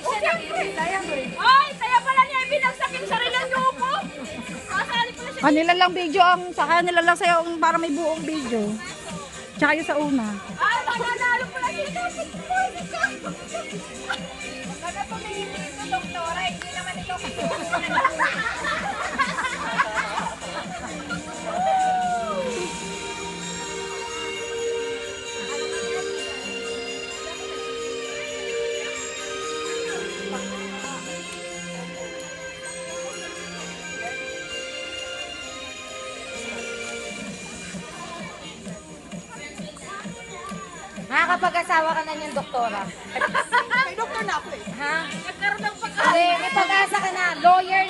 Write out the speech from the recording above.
Ay, saya pala niya ibinagsak yung sarili niyo po. Kasali pala siya. Kanila lang video ang, sa kanila lang sa'yo ang para may buong video. Tsaka yung sa una. Ay, mananalo pala siya. Baga tumingin dito, doktora. Hindi naman ito. Nakakapag-asawa ka na niyang doktora. May doktor na ako eh. Ha? Nagkaroon ng Hindi, may pag-asa ka na. Lawyer